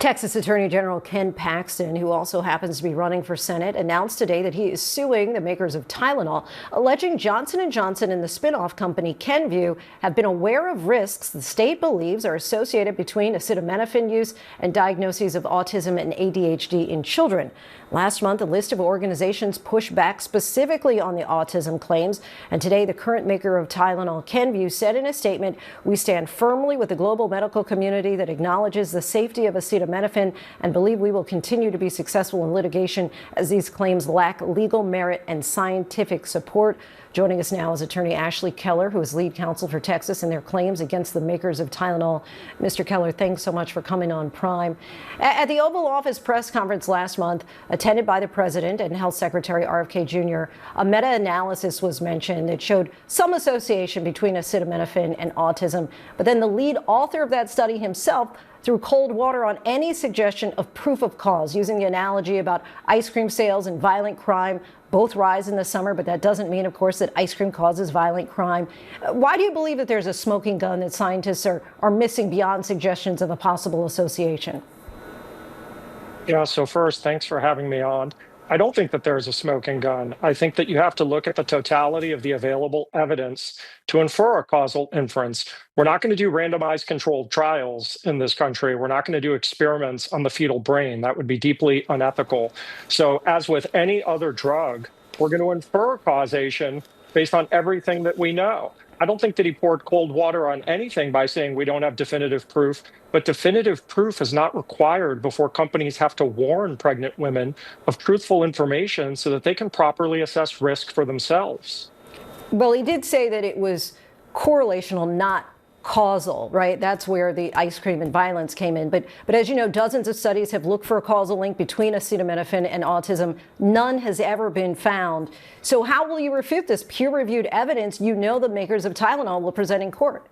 Texas Attorney General Ken Paxton, who also happens to be running for Senate, announced today that he is suing the makers of Tylenol, alleging Johnson & Johnson and the spinoff company Kenvue have been aware of risks the state believes are associated between acetaminophen use and diagnoses of autism and ADHD in children. Last month, a list of organizations pushed back specifically on the autism claims, and today the current maker of Tylenol, Kenvue, said in a statement, "We stand firmly with the global medical community that acknowledges the safety of acetaminophen and believe we will continue to be successful in litigation as these claims lack legal merit and scientific support." Joining us now is attorney Ashley Keller, who is lead counsel for Texas in their claims against the makers of Tylenol. Mr. Keller, thanks so much for coming on Prime. At the Oval Office press conference last month, attended by the president and Health Secretary RFK Jr., a meta-analysis was mentioned that showed some association between acetaminophen and autism. But then the lead author of that study himself threw cold water on any suggestion of proof of cause, using the analogy about ice cream sales and violent crime. Both rise in the summer, but that doesn't mean, of course, that ice cream causes violent crime. Why do you believe that there's a smoking gun that scientists are missing beyond suggestions of a possible association? Yeah, so first, thanks for having me on. I don't think that there's a smoking gun. I think that you have to look at the totality of the available evidence to infer a causal inference. We're not going to do randomized controlled trials in this country. We're not going to do experiments on the fetal brain. That would be deeply unethical. So as with any other drug, we're going to infer causation based on everything that we know. I don't think that he poured cold water on anything by saying we don't have definitive proof, but definitive proof is not required before companies have to warn pregnant women of truthful information so that they can properly assess risk for themselves. Well, he did say that it was correlational, not causal, right? That's where the ice cream and violence came in. But as you know, dozens of studies have looked for a causal link between acetaminophen and autism. None has ever been found. So how will you refute this peer-reviewed evidence you know the makers of Tylenol will present in court?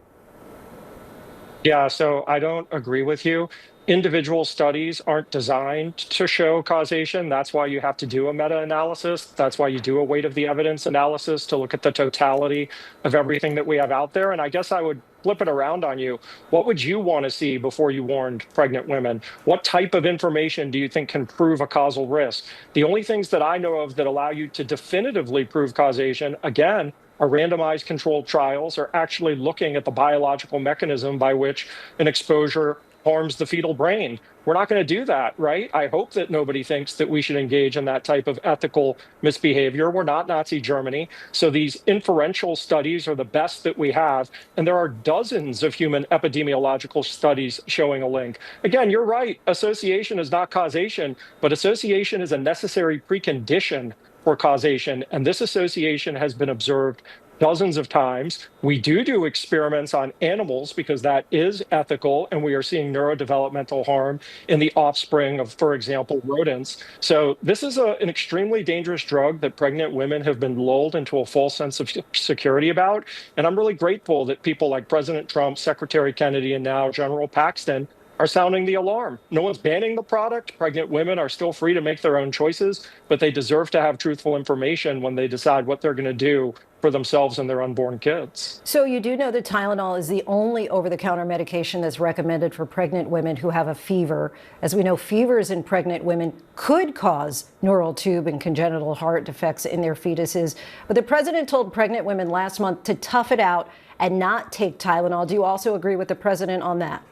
Yeah, so I don't agree with you. Individual studies aren't designed to show causation. That's why you have to do a meta-analysis. That's why you do a weight of the evidence analysis to look at the totality of everything that we have out there. And I guess I would flip it around on you. What would you want to see before you warned pregnant women? What type of information do you think can prove a causal risk? The only things that I know of that allow you to definitively prove causation, again, are randomized controlled trials, or actually looking at the biological mechanism by which an exposure harms the fetal brain. We're not going to do that, right? I hope that nobody thinks that we should engage in that type of ethical misbehavior. We're not Nazi Germany. So these inferential studies are the best that we have. And there are dozens of human epidemiological studies showing a link. Again, you're right. Association is not causation, but association is a necessary precondition for causation. And this association has been observed dozens of times. We do experiments on animals because that is ethical, and we are seeing neurodevelopmental harm in the offspring of, for example, rodents. So this is an extremely dangerous drug that pregnant women have been lulled into a false sense of security about. And I'm really grateful that people like President Trump, Secretary Kennedy, and now General Paxton are sounding the alarm. No one's banning the product. Pregnant women are still free to make their own choices, but they deserve to have truthful information when they decide what they're going to do for themselves and their unborn kids. So you do know that Tylenol is the only over-the-counter medication that's recommended for pregnant women who have a fever. As we know, fevers in pregnant women could cause neural tube and congenital heart defects in their fetuses. But the president told pregnant women last month to tough it out and not take Tylenol. Do you also agree with the president on that?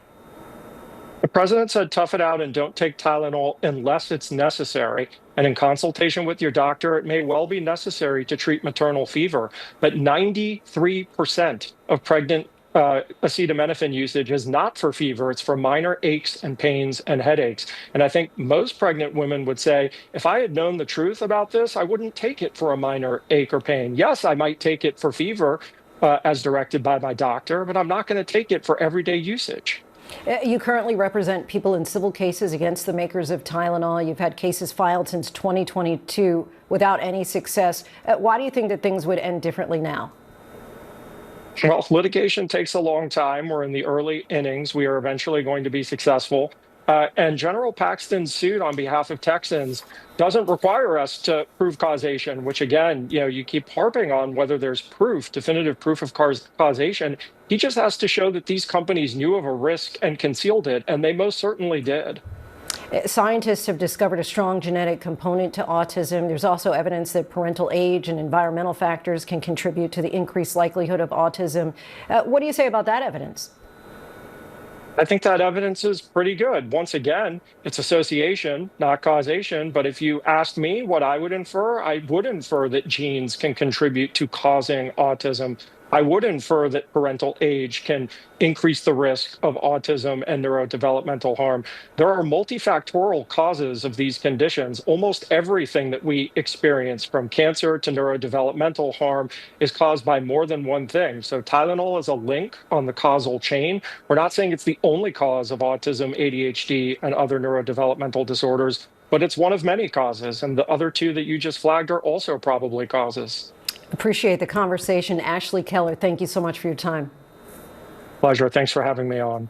The president said tough it out and don't take Tylenol unless it's necessary. And in consultation with your doctor, it may well be necessary to treat maternal fever. But 93% of pregnant acetaminophen usage is not for fever. It's for minor aches and pains and headaches. And I think most pregnant women would say, if I had known the truth about this, I wouldn't take it for a minor ache or pain. Yes, I might take it for fever as directed by my doctor, but I'm not going to take it for everyday usage. You currently represent people in civil cases against the makers of Tylenol. You've had cases filed since 2022 without any success. Why do you think that things would end differently now? Well, litigation takes a long time. We're in the early innings. We are eventually going to be successful. And General Paxton's suit on behalf of Texans doesn't require us to prove causation, which again, you keep harping on whether there's proof, definitive proof of causation. He just has to show that these companies knew of a risk and concealed it, and they most certainly did. Scientists have discovered a strong genetic component to autism. There's also evidence that parental age and environmental factors can contribute to the increased likelihood of autism. What do you say about that evidence? I think that evidence is pretty good. Once again, it's association, not causation. But if you asked me what I would infer that genes can contribute to causing autism. I would infer that parental age can increase the risk of autism and neurodevelopmental harm. There are multifactorial causes of these conditions. Almost everything that we experience, from cancer to neurodevelopmental harm, is caused by more than one thing. So Tylenol is a link on the causal chain. We're not saying it's the only cause of autism, ADHD, and other neurodevelopmental disorders, but it's one of many causes. And the other two that you just flagged are also probably causes. Appreciate the conversation. Ashley Keller, thank you so much for your time. Pleasure. Thanks for having me on.